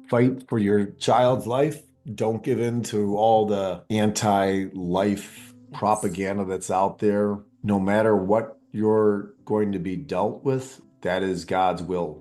fight for your child's life. Don't give in to all the anti-life Yes. propaganda that's out there. No matter what you're going to be dealt with, that is God's will.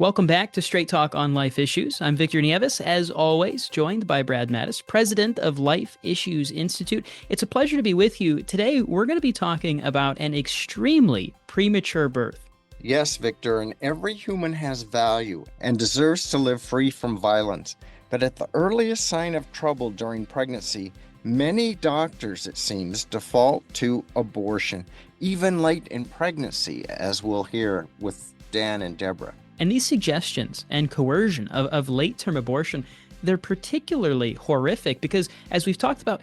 Welcome back to Straight Talk on Life Issues. I'm Victor Nieves, as always, joined by Brad Mattis, president of Life Issues Institute. It's a pleasure to be with you. Today, we're going to be talking about an extremely premature birth. Yes, Victor, and every human has value and deserves to live free from violence. But at the earliest sign of trouble during pregnancy, many doctors, it seems, default to abortion, even late in pregnancy, as we'll hear with Dan and Deborah. And these suggestions and coercion of late-term abortion, they're particularly horrific because, as we've talked about,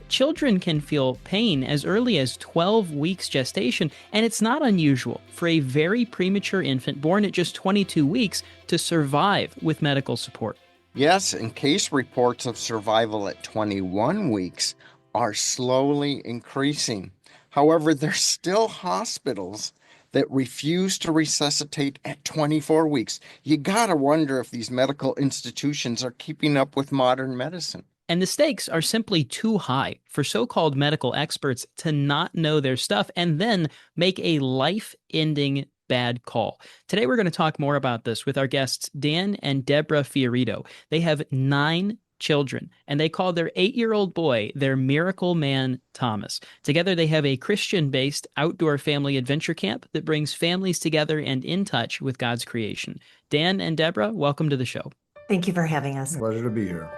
children can feel pain as early as 12 weeks gestation, and it's not unusual for a very premature infant born at just 22 weeks to survive with medical support. Yes, and case reports of survival at 21 weeks are slowly increasing. However, there's still hospitals that refuse to resuscitate at 24 weeks. You gotta wonder if these medical institutions are keeping up with modern medicine. And the stakes are simply too high for so-called medical experts to not know their stuff and then make a life-ending bad call. Today, we're going to talk more about this with our guests, Dan and Deborah FioRito. They have 9 children, and they call their 8-year-old boy their miracle man, Thomas. Together, they have a Christian-based outdoor family adventure camp that brings families together and in touch with God's creation. Dan and Deborah, welcome to the show. Thank you for having us. Pleasure to be here.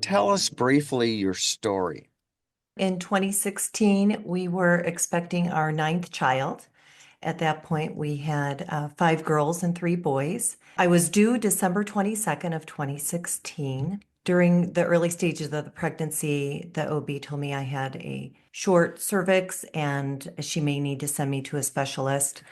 Tell us briefly your story. In 2016, we were expecting our 9th child. At that point, we had 5 girls and 3 boys. I was due December 22nd of 2016. During the early stages of the pregnancy, the OB told me I had a short cervix and she may need to send me to a specialist.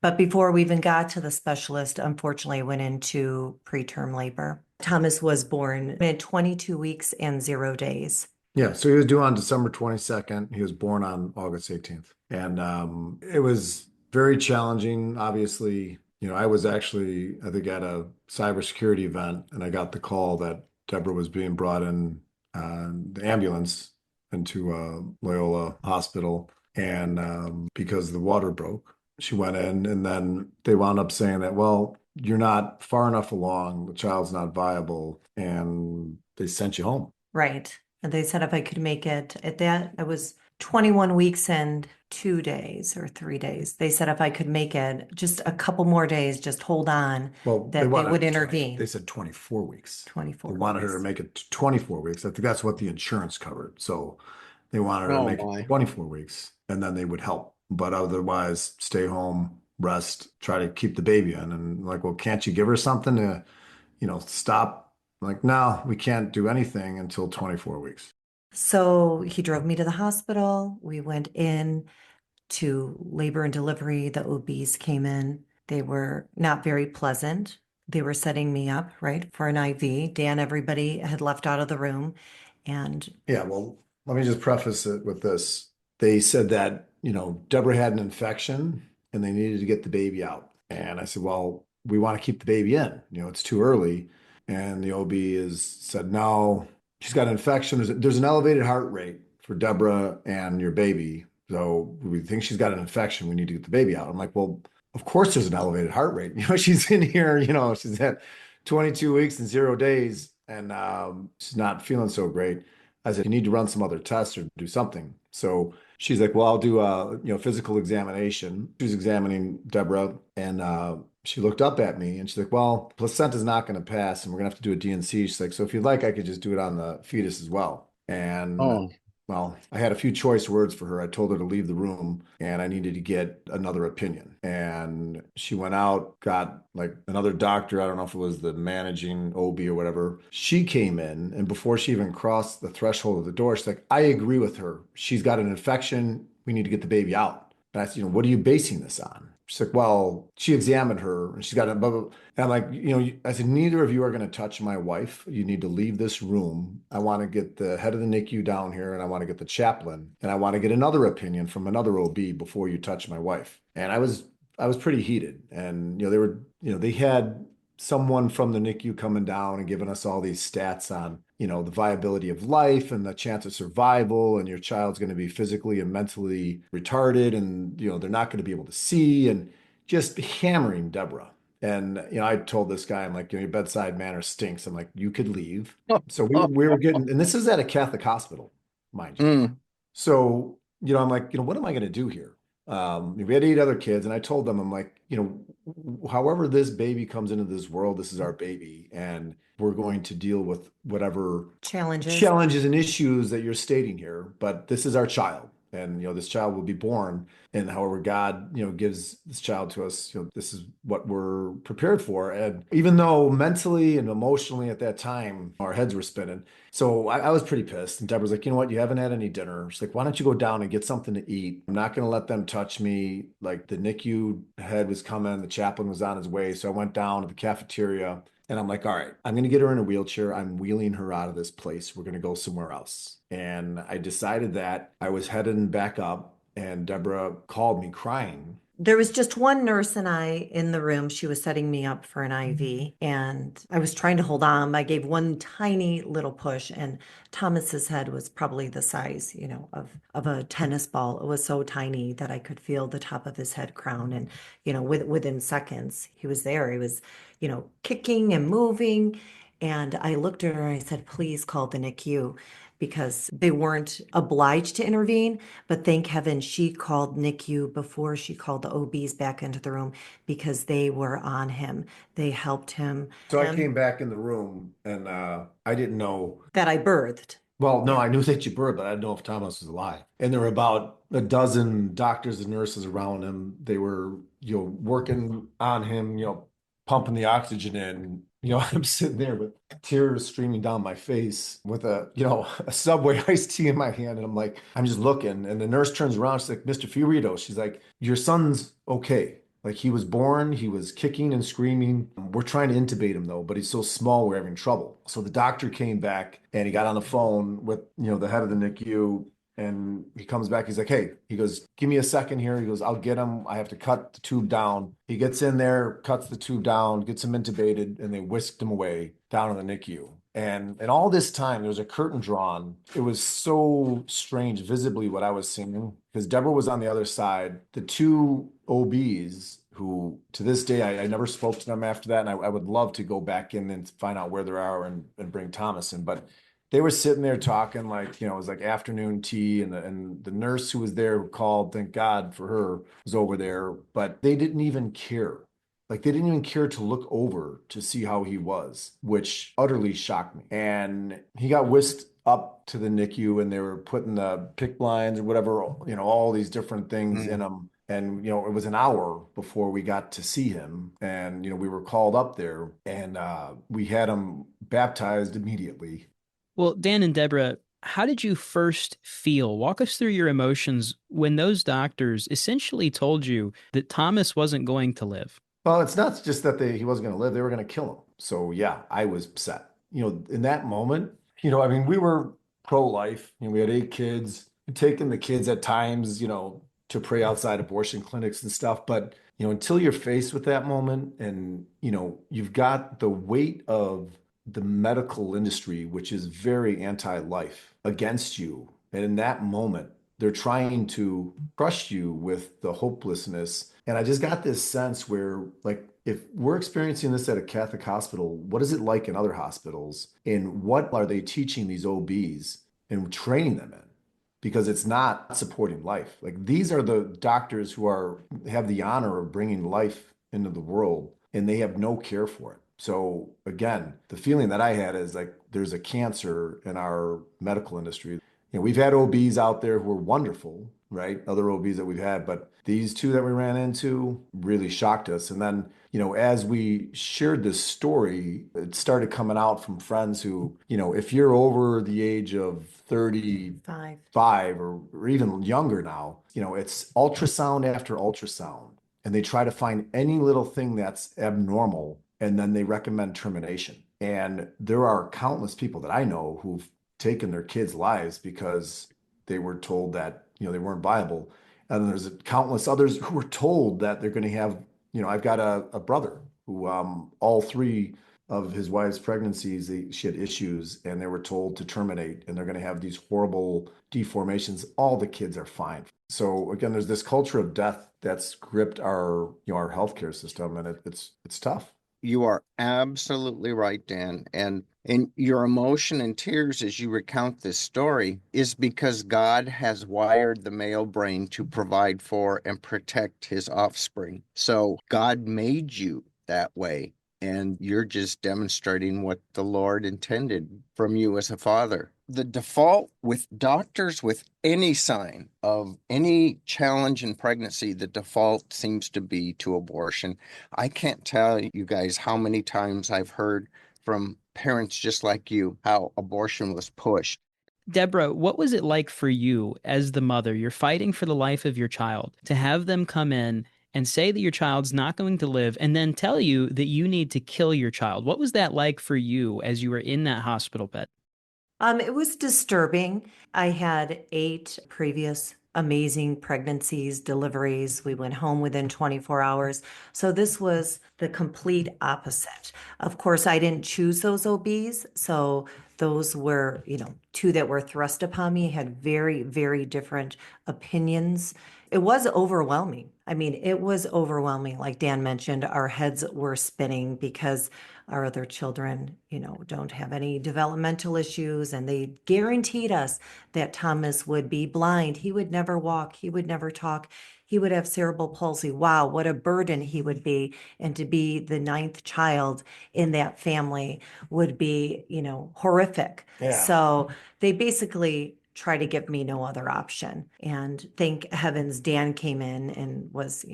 But before we even got to the specialist, unfortunately, I went into preterm labor. Thomas was born at 22 weeks and 0 days. Yeah, so he was due on December 22nd. He was born on August 18th. And it was very challenging. Obviously, I was actually, I think, at a cybersecurity event, and I got the call that Deborah was being brought in the ambulance into Loyola Hospital. And because the water broke, she went in, and then they wound up saying that, well, you're not far enough along, the child's not viable, and they sent you home. Right. And they said if I could make it at that, I was 21 weeks and 2 days or 3 days. They said if I could make it just a couple more days, just hold on, Well, that they would intervene. They said 24 weeks. 24 They wanted her to weeks. make it to 24 weeks. I think that's what the insurance covered. So they wanted her to Oh make my. it 24 weeks, and then they would help. But otherwise, stay home, rest, try to keep the baby in. And like, well, can't you give her something to, stop? Like, no, we can't do anything until 24 weeks. So he drove me to the hospital. We went in to labor and delivery. The OBs came in. They were not very pleasant. They were setting me up, right, for an IV. Dan, everybody had left out of the room. And Yeah, well, let me just preface it with this. They said that, Deborah had an infection and they needed to get the baby out. And I said, well, we want to keep the baby in. It's too early. And the OB is said, no, she's got an infection. There's an elevated heart rate for Deborah and your baby. So we think she's got an infection. We need to get the baby out. I'm like, well, of course there's an elevated heart rate. She's in here, she's at 22 weeks and 0 days and she's not feeling so great. I said, you need to run some other tests or do something. So she's like, well, I'll do a physical examination. She was examining Deborah and she looked up at me and she's like, well, placenta's not going to pass and we're going to have to do a D&C. She's like, so if you'd like, I could just do it on the fetus as well. And Oh, well, I had a few choice words for her. I told her to leave the room and I needed to get another opinion. And she went out, got like another doctor. I don't know if it was the managing OB or whatever. She came in and before she even crossed the threshold of the door, she's like, I agree with her. She's got an infection. We need to get the baby out. And I said, what are you basing this on? She's like, well, she examined her and she's got a blah, blah, blah. And I'm like, I said, neither of you are going to touch my wife. You need to leave this room. I want to get the head of the NICU down here and I want to get the chaplain and I want to get another opinion from another OB before you touch my wife. And I was pretty heated. And, they were, they had someone from the NICU coming down and giving us all these stats on, the viability of life and the chance of survival, and your child's going to be physically and mentally retarded, and they're not going to be able to see, and just hammering Deborah. And I told this guy, I'm like, your bedside manner stinks. I'm like, you could leave. So we were getting, and this is at a Catholic hospital, mind you. Mm. So, I'm like, what am I going to do here? We had 8 other kids, and I told them, I'm like, however this baby comes into this world, this is our baby, and we're going to deal with whatever Challenges. challenges and issues that you're stating here, but this is our child. And this child will be born, and however God gives this child to us, this is what we're prepared for. And even though mentally and emotionally at that time our heads were spinning, so I was pretty pissed. And Deborah's like, you know what, you haven't had any dinner. She's like, why don't you go down and get something to eat? I'm not going to let them touch me. Like, the NICU head was coming, the chaplain was on his way, so I went down to the cafeteria. And I'm like, all right, I'm going to get her in a wheelchair. I'm wheeling her out of this place. We're going to go somewhere else. And I decided that I was heading back up, and Deborah called me crying. There was just one nurse and I in the room. She was setting me up for an IV, and I was trying to hold on. I gave one tiny little push, and Thomas's head was probably the size, of a tennis ball. It was so tiny that I could feel the top of his head crown. And, within seconds, he was there. He was, kicking and moving. And I looked at her and I said, please call the NICU, because they weren't obliged to intervene. But thank heaven she called NICU before she called the OBs back into the room, because they were on him. They helped him. So I came back in the room, and I didn't know. That I birthed. Well, no, I knew that you were, but I didn't know if Thomas was alive. And there were about a dozen doctors and nurses around him. They were, working on him, pumping the oxygen in. I'm sitting there with tears streaming down my face with a Subway iced tea in my hand. And I'm like, I'm just looking. And the nurse turns around. She's like, Mr. FioRito. She's like, your son's okay. Like, he was born, he was kicking and screaming. We're trying to intubate him though, but he's so small, we're having trouble. So the doctor came back and he got on the phone with, the head of the NICU, and he comes back. He's like, hey, he goes, give me a second here. He goes, I'll get him. I have to cut the tube down. He gets in there, cuts the tube down, gets him intubated, and they whisked him away down to the NICU. And all this time, there was a curtain drawn. It was so strange, visibly, what I was seeing, because Deborah was on the other side. The two OBs, who to this day, I never spoke to them after that. And I would love to go back in and find out where they are and bring Thomas in. But they were sitting there talking like, it was like afternoon tea, and the nurse who was there, who called, thank God for her, was over there, but they didn't even care. Like, they didn't even care to look over to see how he was, which utterly shocked me. And he got whisked up to the NICU, and they were putting the PICC blinds or whatever, all these different things in him. And, it was an hour before we got to see him. And, we were called up there, and we had him baptized immediately. Well, Dan and Deborah, how did you first feel? Walk us through your emotions when those doctors essentially told you that Thomas wasn't going to live. Well, it's not just that he wasn't going to live, they were going to kill him. So yeah, I was upset. In that moment, I mean, we were pro-life. We had 8 kids, taking the kids at times, to pray outside abortion clinics and stuff. But, until you're faced with that moment, and, you've got the weight of the medical industry, which is very anti-life, against you. And in that moment, they're trying to crush you with the hopelessness. And I just got this sense where, like, if we're experiencing this at a Catholic hospital, what is it like in other hospitals? And what are they teaching these OBs and training them in? Because it's not supporting life. Like, these are the doctors who have the honor of bringing life into the world, and they have no care for it. So again, the feeling that I had is like, there's a cancer in our medical industry. We've had OBs out there who are wonderful, right? Other OBs that we've had, but these two that we ran into really shocked us. And then, as we shared this story, it started coming out from friends who, if you're over the age of 35 or even younger now, it's ultrasound after ultrasound. and they try to find any little thing that's abnormal, and then they recommend termination. And there are countless people that I know who've taken their kids' lives because they were told that, they weren't viable. And then there's countless others who were told that they're going to have, I've got a brother who, all three of his wife's pregnancies, she had issues and they were told to terminate and they're going to have these horrible deformations. All the kids are fine. So again, there's this culture of death that's gripped our healthcare system, and it's tough. You are absolutely right, Dan. And your emotion and tears as you recount this story is because God has wired the male brain to provide for and protect his offspring. So God made you that way. And you're just demonstrating what the Lord intended from you as a father. The default with doctors with any sign of any challenge in pregnancy, the default seems to be to abortion. I can't tell you guys how many times I've heard from parents just like you how abortion was pushed. Deborah, what was it like for you as the mother? You're fighting for the life of your child, to have them come in and say that your child's not going to live and then tell you that you need to kill your child. What was that like for you as you were in that hospital bed? It was disturbing. I had 8 previous amazing pregnancies, deliveries. We went home within 24 hours. So this was the complete opposite. Of course, I didn't choose those OBs. So those were, 2 that were thrust upon me, had very, very different opinions. It was overwhelming. I mean, it was overwhelming. Like Dan mentioned, our heads were spinning because our other children, don't have any developmental issues. And they guaranteed us that Thomas would be blind. He would never walk. He would never talk. He would have cerebral palsy. Wow, what a burden he would be. And to be the 9th child in that family would be, horrific. Yeah. So they basically try to give me no other option. And thank heavens Dan came in and was,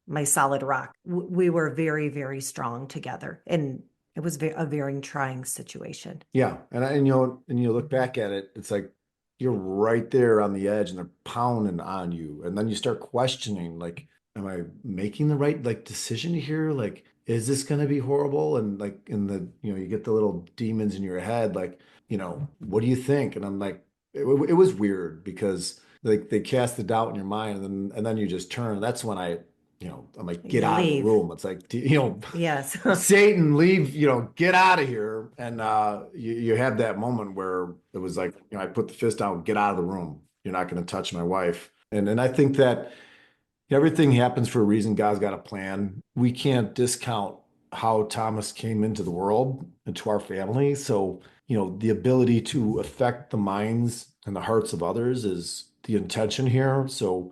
my solid rock. We were very, very strong together. And it was a very trying situation. Yeah. And you look back at it, it's like you're right there on the edge and they're pounding on you. And then you start questioning, like, am I making the right decision here? Like, is this gonna be horrible? And like in the, you get the little demons in your head, like, what do you think? And I'm like, it was weird because like they cast the doubt in your mind and then you just turn. That's when I'm like, get You out of the leave. room. It's like, Yes. Satan, leave, get out of here. And you had that moment where it was like, I put the fist down, get out of the room. You're not going to touch my wife. And I think that everything happens for a reason. God's got a plan. We can't discount how Thomas came into the world, into our family. So, the ability to affect the minds and the hearts of others is the intention here. So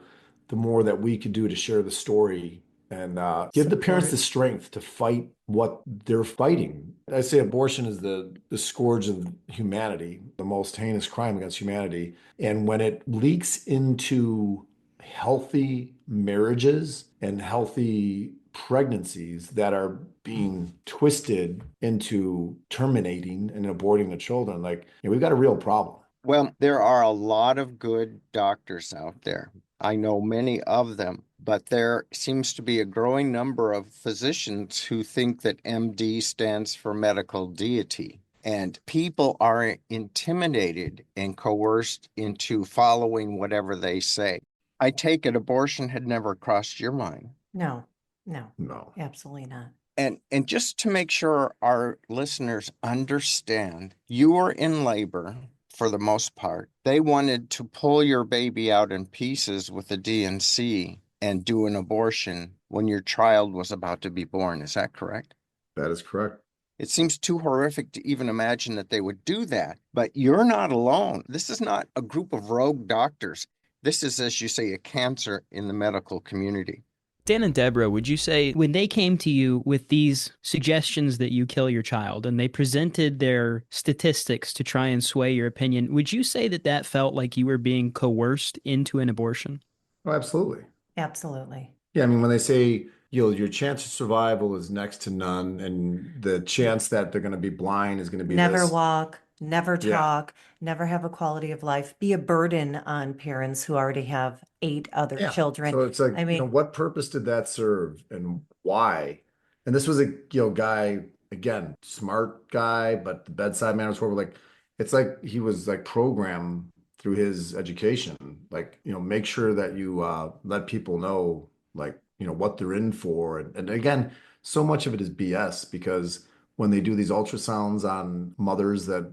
the more that we could do to share the story and give the parents the Support. strength to fight what they're fighting. I say abortion is the scourge of humanity, the most heinous crime against humanity. And when it leaks into healthy marriages and healthy pregnancies that are being twisted into terminating and aborting the children, like, we've got a real problem. Well, there are a lot of good doctors out there. I know many of them, but there seems to be a growing number of physicians who think that MD stands for medical deity. And people are intimidated and coerced into following whatever they say. I take it abortion had never crossed your mind. No, no, No. absolutely not. And just to make sure our listeners understand, you were in labor for the most part. They wanted to pull your baby out in pieces with a DNC and do an abortion when your child was about to be born. Is that correct? That is correct. It seems too horrific to even imagine that they would do that, but you're not alone. This is not a group of rogue doctors. This is, as you say, a cancer in the medical community. Dan and Deborah, would you say when they came to you with these suggestions that you kill your child and they presented their statistics to try and sway your opinion, would you say that that felt like you were being coerced into an abortion? Oh, absolutely. Absolutely. Yeah, I mean, when they say your chance of survival is next to none, and the chance that they're going to be blind is going to be Never this. walk, never Yeah. talk, never have a quality of life, be a burden on parents who already have 8 other Yeah. children. So it's like, I mean, what purpose did that serve and why? And this was a, guy, again, smart guy, but the bedside manners were like, it's like he was like programmed through his education. Like, make sure that you let people know, like, what they're in for. And again, so much of it is BS because when they do these ultrasounds on mothers that,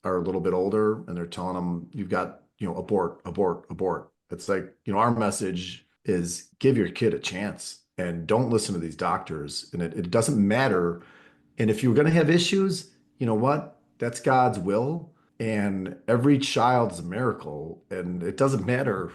are a little bit older and they're telling them, you've got, abort, abort, abort. It's like, our message is give your kid a chance and don't listen to these doctors. And it doesn't matter. And if you're going to have issues, you know what? That's God's will. And every child is a miracle. And it doesn't matter,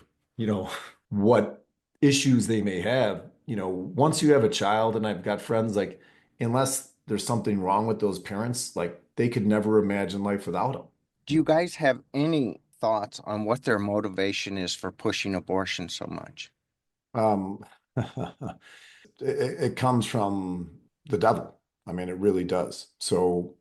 what issues they may have. Once you have a child, and I've got friends like, unless there's something wrong with those parents, like they could never imagine life without them. Do you guys have any thoughts on what their motivation is for pushing abortion so much? Um, it comes from the devil. I mean, it really does. So,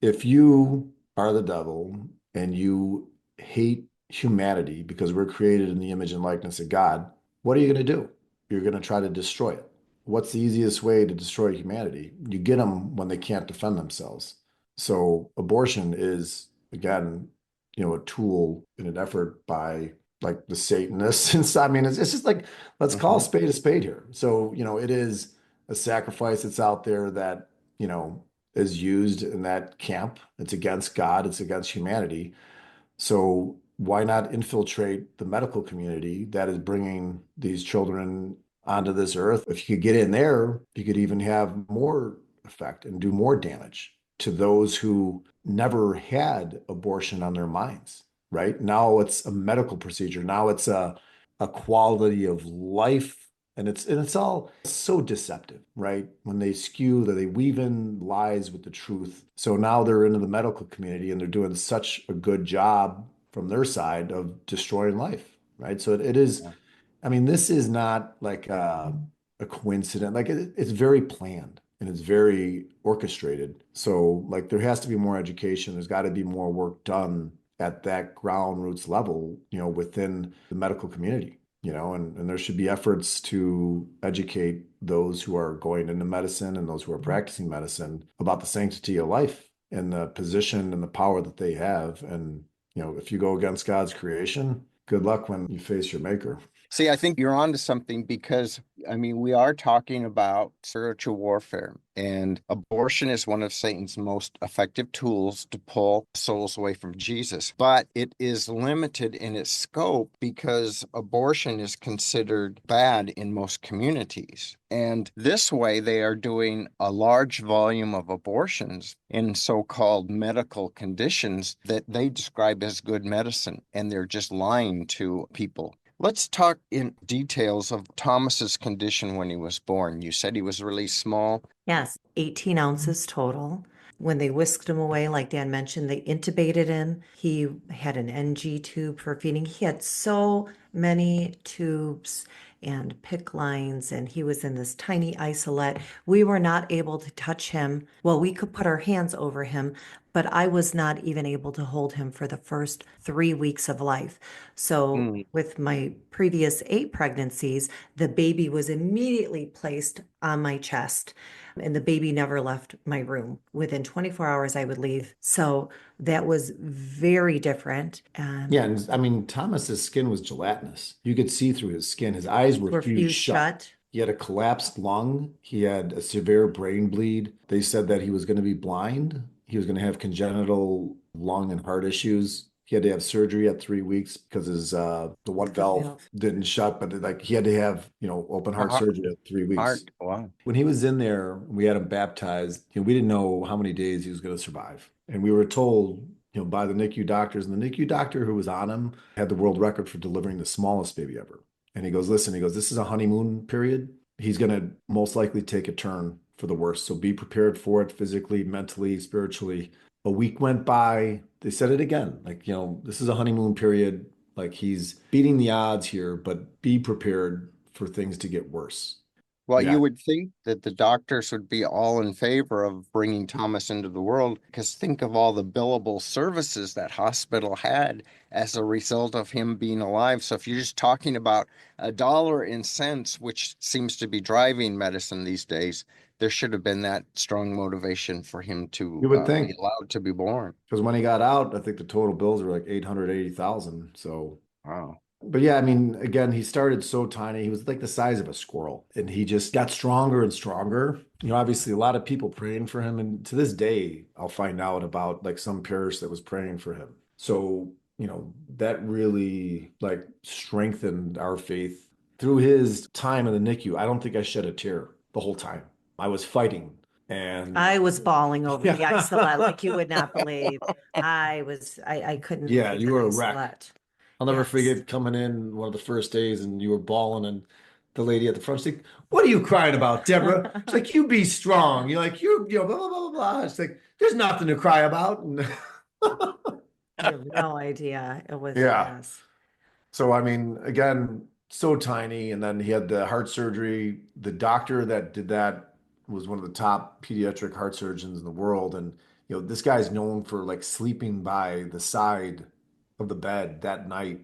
if you are the devil and you hate humanity because we're created in the image and likeness of God, what are you going to do? You're going to try to destroy it. What's the easiest way to destroy humanity? You get them when they can't defend themselves. So, abortion is, again, a tool in an effort by like the Satanists. And so, I mean, it's just like, let's call Hmm. a spade here. So, it is a sacrifice that's out there that, is used in that camp. It's against God, it's against humanity. So why not infiltrate the medical community that is bringing these children onto this earth? If you could get in there, you could even have more effect and do more damage to those who never had abortion on their minds, right? Now it's a medical procedure. Now it's a quality of life. And it's all so deceptive, right? When they skew that they weave in lies with the truth. So now they're into the medical community and they're doing such a good job from their side of destroying life, right? So it is, Yeah. I mean, this is not like a coincidence. Like it's very planned and it's very orchestrated. So like there has to be more education. There's got to be more work done at that ground roots level, within the medical community, and there should be efforts to educate those who are going into medicine and those who are practicing medicine about the sanctity of life and the position and the power that they have. And, if you go against God's creation, good luck when you face your maker. See, I think you're onto something because, I mean, we are talking about spiritual warfare, and abortion is one of Satan's most effective tools to pull souls away from Jesus. But it is limited in its scope because abortion is considered bad in most communities. And this way, they are doing a large volume of abortions in so-called medical conditions that they describe as good medicine, and they're just lying to people. Let's talk in details of Thomas's condition when he was born. You said he was really small. yes, 18 ounces total. When they whisked him away, like Dan mentioned, they intubated him. He had an NG tube for feeding. He had so many tubes and PICC lines, and he was in this tiny isolette. We were not able to touch him. Well, we could put our hands over him, but I was not even able to hold him for the first 3 weeks of life. So, Mm. with my previous 8 pregnancies, the baby was immediately placed on my chest and the baby never left my room. Within 24 hours, I would leave. So that was very different. And Yeah, and I mean, Thomas's skin was gelatinous. You could see through his skin. His eyes were were fused fused shut. shut. He had a collapsed lung. He had a severe brain bleed. They said that he was going to be blind. He was going to have congenital lung and heart issues. He had to have surgery at 3 weeks because his the one valve Valve. didn't shut, but like he had to have, open A heart heart, surgery at 3 weeks. heart. Wow. When he was in there, we had him baptized. We didn't know how many days he was going to survive. And we were told, by the NICU doctors, and the NICU doctor who was on him had the world record for delivering the smallest baby ever. And he goes, listen, he goes, this is a honeymoon period. He's going to most likely take a turn for the worst. So be prepared for it physically, mentally, spiritually. A week went by. They said it again. Like, this is a honeymoon period. Like he's beating the odds here, but be prepared for things to get worse. Well, Yeah. you would think that the doctors would be all in favor of bringing Thomas into the world because think of all the billable services that hospital had as a result of him being alive. So if you're just talking about a dollar in cents, which seems to be driving medicine these days, there should have been that strong motivation for him to You would be think, allowed to be born. because when he got out, I think the total bills were like 880,000. So, Wow. but yeah, I mean, again, he started so tiny. He was like the size of a squirrel, and he just got stronger and stronger. Obviously, a lot of people praying for him, and to this day, I'll find out about like some parish that was praying for him. So, that really like strengthened our faith through his time in the NICU. I don't think I shed a tear the whole time. I was fighting, and I was bawling over the yeah, isolette like you would not believe. I couldn't yeah, believe you the were a wreck. isolette. I'll never Yes. forget coming in one of the first days and you were bawling and the lady at the front, she's like, "What are you crying about, Deborah?" She's like, "You be strong." You're like, blah, blah, blah, blah, blah. It's like, there's nothing to cry about. And You have no idea. It was, yeah. yes. So, I mean, again, so tiny. And then he had the heart surgery. The doctor that did that was one of the top pediatric heart surgeons in the world. And, this guy's known for like sleeping by the side of the bed that night.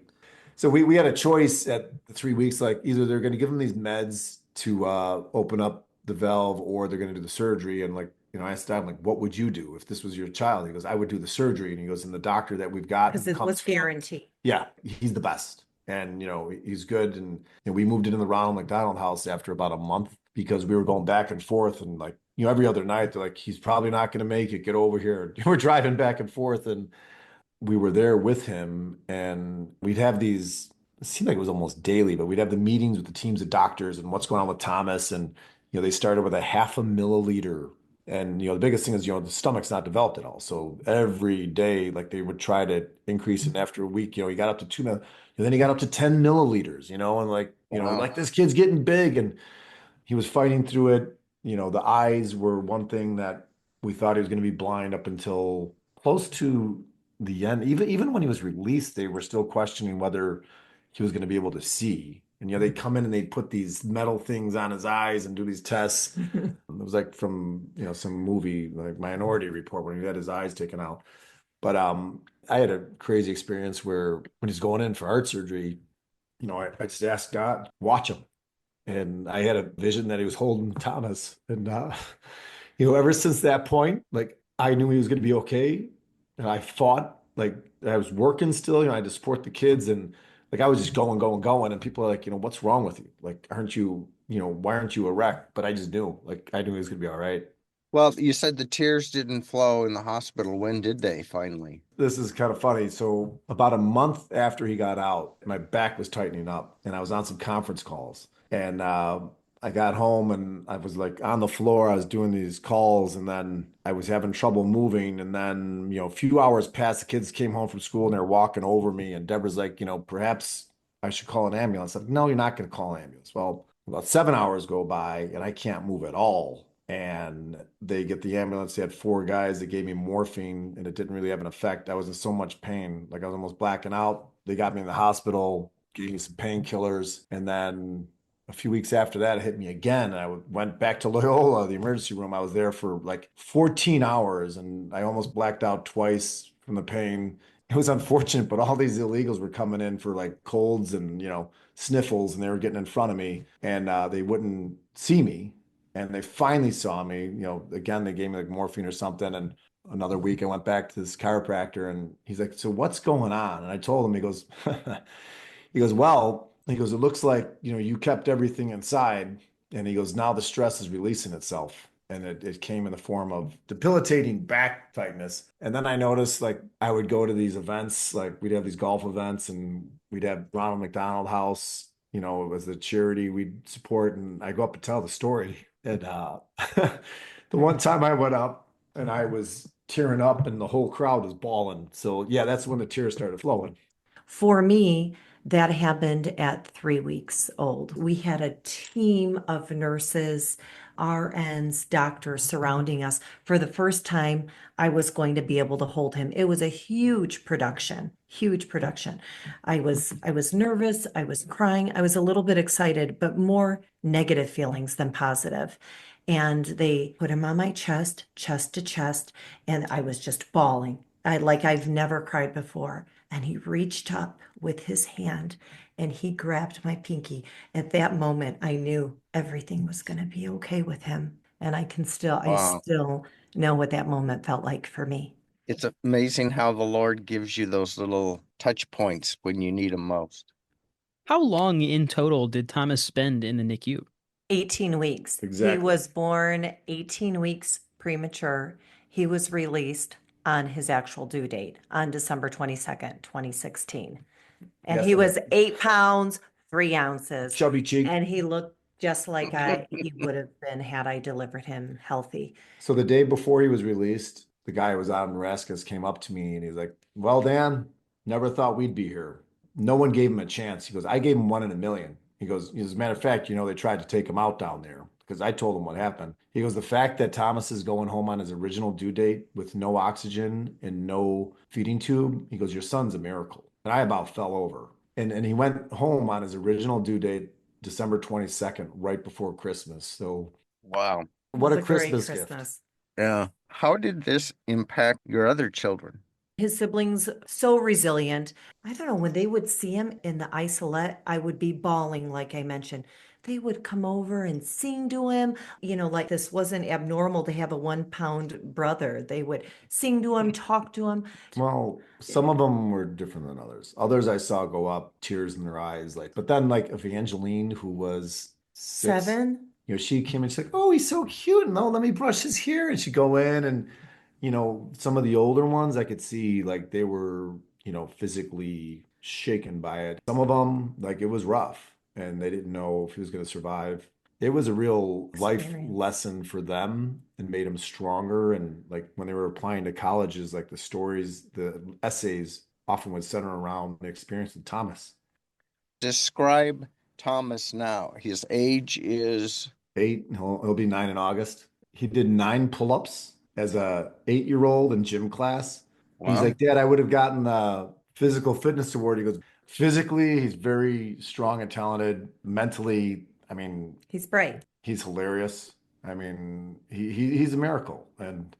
So we had a choice at the 3 weeks, like either they're going to give him these meds to open up the valve or they're going to do the surgery. And like, I asked him, like, what would you do if this was your child? He goes, I would do the surgery. And he goes, and the doctor that we've got Because who it was comes from, guaranteed. yeah, he's the best. And, he's good. And we moved into the Ronald McDonald house after about a month because we were going back and forth. And like, every other night, they're like, he's probably not going to make it. Get over here. We're driving back and forth. And we were there with him. And we'd have these, it seemed like it was almost daily, but we'd have the meetings with the teams of doctors and what's going on with Thomas. And, they started with a 0.5 milliliter. And the biggest thing is the stomach's not developed at all. So every day, like they would try to increase it. And after a week, he got up to 2 mil, and then he got up to 10 milliliters. And like Wow. like this kid's getting big, and he was fighting through it. The eyes were one thing that we thought he was going to be blind up until close to the end. Even when he was released, they were still questioning whether he was going to be able to see. And they'd come in and they'd put these metal things on his eyes and do these tests. It was like from, some movie like Minority Report when he had his eyes taken out. But I had a crazy experience where when he's going in for heart surgery, I just asked God, watch him. And I had a vision that he was holding Thomas. And ever since that point, like I knew he was going to be okay. And I fought, like I was working still, I had to support the kids and like I was just going, going, going. And people are like, what's wrong with you? Like, aren't you, why aren't you a wreck? But I just knew, like I knew he was going to be all right. Well, you said the tears didn't flow in the hospital. When did they finally? This is kind of funny. So about a month after he got out, my back was tightening up and I was on some conference calls. And I got home and I was like on the floor. I was doing these calls and then I was having trouble moving. And then, a few hours passed, the kids came home from school and they're walking over me. And Deborah's like, perhaps I should call an ambulance. I'm like, no, you're not going to call an ambulance. Well, about 7 hours go by and I can't move at all. And they get the ambulance. They had four guys that gave me morphine and it didn't really have an effect. I was in so much pain. Like I was almost blacking out. They got me in the hospital, gave me some painkillers. And then a few weeks after that, it hit me again. And I went back to Loyola, the emergency room. I was there for like 14 hours and I almost blacked out twice from the pain. It was unfortunate, but all these illegals were coming in for like colds and, sniffles, and they were getting in front of me and they wouldn't see me. And they finally saw me, again, they gave me like morphine or something. And another week I went back to this chiropractor and he's like, so what's going on? And I told him, he goes, well, he goes, it looks like, you kept everything inside. And he goes, now the stress is releasing itself. And it came in the form of debilitating back tightness. And then I noticed like I would go to these events, like we'd have these golf events and we'd have Ronald McDonald House, it was the charity we'd support. And I go up and tell the story. And the one time I went up and I was tearing up and the whole crowd was bawling. So yeah, that's when the tears started flowing. For me, that happened at 3 weeks old. We had a team of nurses RNs, doctors surrounding us. For the first time, I was going to be able to hold him. It was a huge production, huge production. I was nervous, I was crying, I was a little bit excited, but more negative feelings than positive. And they put him on my chest, chest to chest, and I was just bawling. I've never cried before. And he reached up with his hand and he grabbed my pinky. At that moment, I knew everything was going to be okay with him. And I Wow. still know what that moment felt like for me. It's amazing how the Lord gives you those little touch points when you need them most. How long in total did Thomas spend in the NICU? 18 weeks. He Exactly. was born 18 weeks premature. He was released on his actual due date on December 22nd, 2016. And Yes, he was 8 pounds, 3 ounces. chubby cheek. And he looked just like he would have been had I delivered him healthy. So the day before he was released, the guy who was out in Rascus came up to me and he's like, "Well, Dan, never thought we'd be here." No one gave him a chance. He goes, "I gave him 1 in a million." He goes, "As a matter of fact, they tried to take him out down there because I told him what happened." He goes, "The fact that Thomas is going home on his original due date with no oxygen and no feeding tube," he goes, "Your son's a miracle." And I about fell over. And he went home on his original due date, December 22nd, right before Christmas. So Wow. It what was a a great Christmas gift. Christmas. Yeah. How did this impact your other children? His siblings, so resilient. I don't know, when they would see him in the isolette, I would be bawling, like I mentioned. They would come over and sing to him. Like this wasn't abnormal to have a 1 pound brother. They would sing to him, talk to him. Well, some of them were different than others. Others I saw go up, tears in their eyes. But then like Evangeline, who was 6, 7. she came and she's like, "Oh, he's so cute. No, let me brush his hair." And she'd go in and, some of the older ones I could see like they were, physically shaken by it. Some of them, like it was rough and they didn't know if he was going to survive. It was a real life Experience. lesson for them and made them stronger. And like when they were applying to colleges, like the stories, the essays often would center around the experience with Thomas. Describe Thomas now. His age is 8, he'll be 9 in August. He did 9 pull-ups as a 8-year-old in gym class. And he's wow. like, "Dad, I would have gotten the physical fitness award." He goes, "Physically, he's very strong and talented. Mentally, I mean, He's brave. he's hilarious. I mean, he's a miracle." And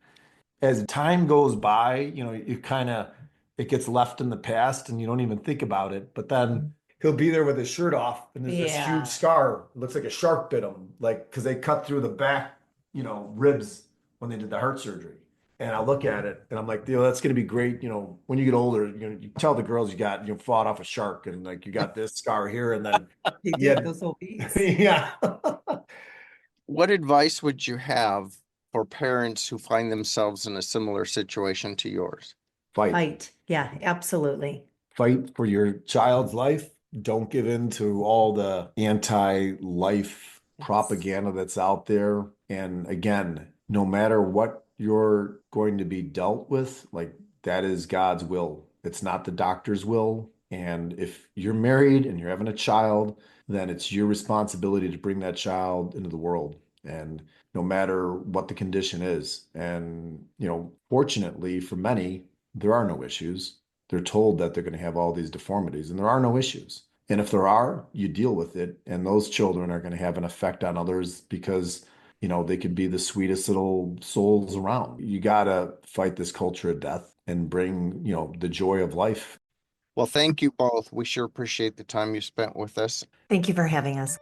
as time goes by, it gets left in the past and you don't even think about it. But then he'll be there with his shirt off and there's this Yeah. huge scar. It looks like a shark bit him, like because they cut through the back, ribs when they did the heart surgery. And I look at it and I'm like, that's going to be great. When you get older, you tell the girls you got, fought off a shark and like you got this scar here and then He yeah, did. Was obese. yeah. What advice would you have for parents who find themselves in a similar situation to yours? Fight. Fight. Yeah, absolutely. Fight for your child's life. Don't give in to all the anti-life Yes. propaganda that's out there. And again, no matter what you're going to be dealt with, like that is God's will. It's not the doctor's will. And if you're married and you're having a child, then it's your responsibility to bring that child into the world. And no matter what the condition is. And, fortunately for many, there are no issues. They're told that they're going to have all these deformities, and there are no issues. And if there are, you deal with it. And those children are going to have an effect on others because, they could be the sweetest little souls around. You got to fight this culture of death and bring, the joy of life. Well, thank you both. We sure appreciate the time you spent with us. Thank you for having us.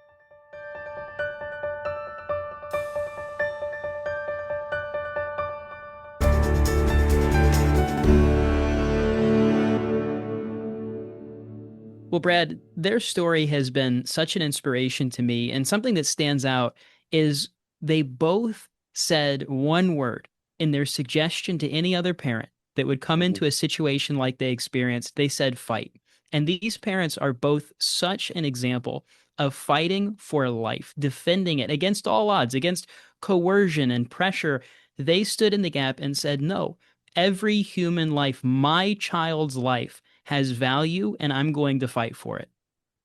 Well, Brad, their story has been such an inspiration to me. And something that stands out is they both said one word in their suggestion to any other parent that would come into a situation like they experienced. They said fight. And these parents are both such an example of fighting for life, defending it against all odds, against coercion and pressure. They stood in the gap and said, no, every human life, my child's life, has value, and I'm going to fight for it.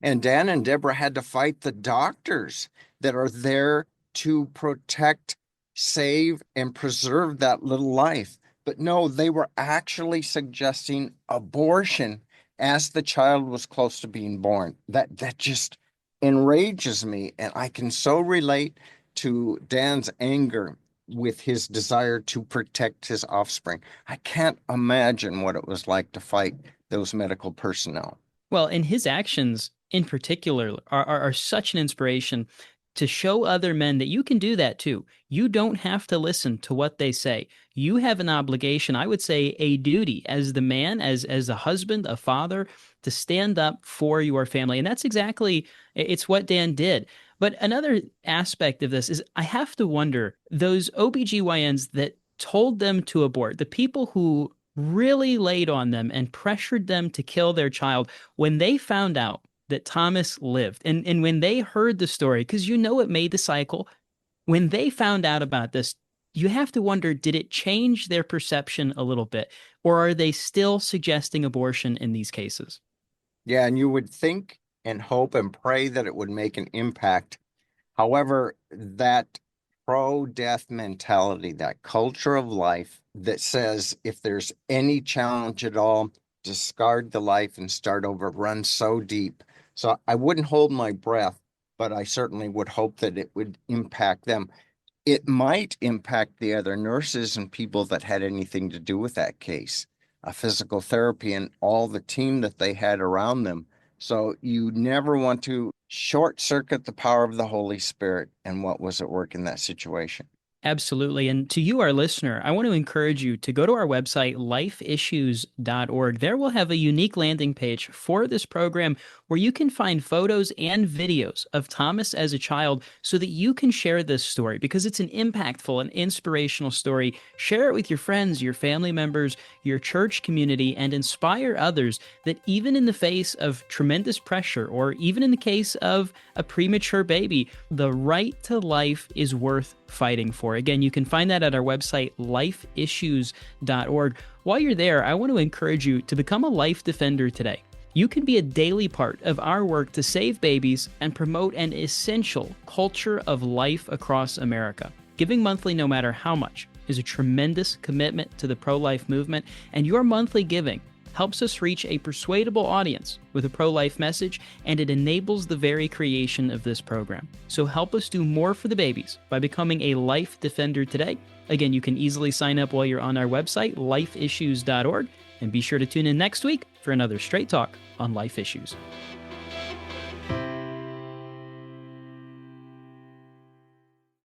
And Dan and Deborah had to fight the doctors that are there to protect, save, and preserve that little life. But no, they were actually suggesting abortion as the child was close to being born. That just enrages me, and I can so relate to Dan's anger with his desire to protect his offspring. I can't imagine what it was like to fight those medical personnel. Well, and his actions in particular are such an inspiration to show other men that you can do that too. You don't have to listen to what they say. You have an obligation, I would say a duty as the man, as a husband, a father, to stand up for your family. And that's exactly, it's what Dan did. But another aspect of this is I have to wonder, those OBGYNs that told them to abort, the people who really laid on them and pressured them to kill their child, when they found out that Thomas lived, and when they heard the story, because you know it made the cycle, when they found out about this, you have to wonder, did it change their perception a little bit? Or are they still suggesting abortion in these cases? Yeah, and you would think and hope and pray that it would make an impact. However, that pro-death mentality, that culture of life that says if there's any challenge at all, discard the life and start over, runs so deep. So I wouldn't hold my breath, but I certainly would hope that it would impact them. It might impact the other nurses and people that had anything to do with that case, physical therapy and all the team that they had around them. So you never want to short circuit the power of the Holy Spirit and what was at work in that situation. Absolutely. And to you, our listener, I want to encourage you to go to our website, lifeissues.org. There we'll have a unique landing page for this program where you can find photos and videos of Thomas as a child so that you can share this story because it's an impactful and inspirational story. Share it with your friends, your family members, your church community, and inspire others that even in the face of tremendous pressure or even in the case of a premature baby, the right to life is worth fighting for. Again, you can find that at our website, lifeissues.org. While you're there, I want to encourage you to become a life defender today. You can be a daily part of our work to save babies and promote an essential culture of life across America. Giving monthly, no matter how much, is a tremendous commitment to the pro-life movement, and your monthly giving helps us reach a persuadable audience with a pro-life message, and it enables the very creation of this program. So help us do more for the babies by becoming a life defender today. Again, you can easily sign up while you're on our website, lifeissues.org, and be sure to tune in next week for another Straight Talk on Life Issues.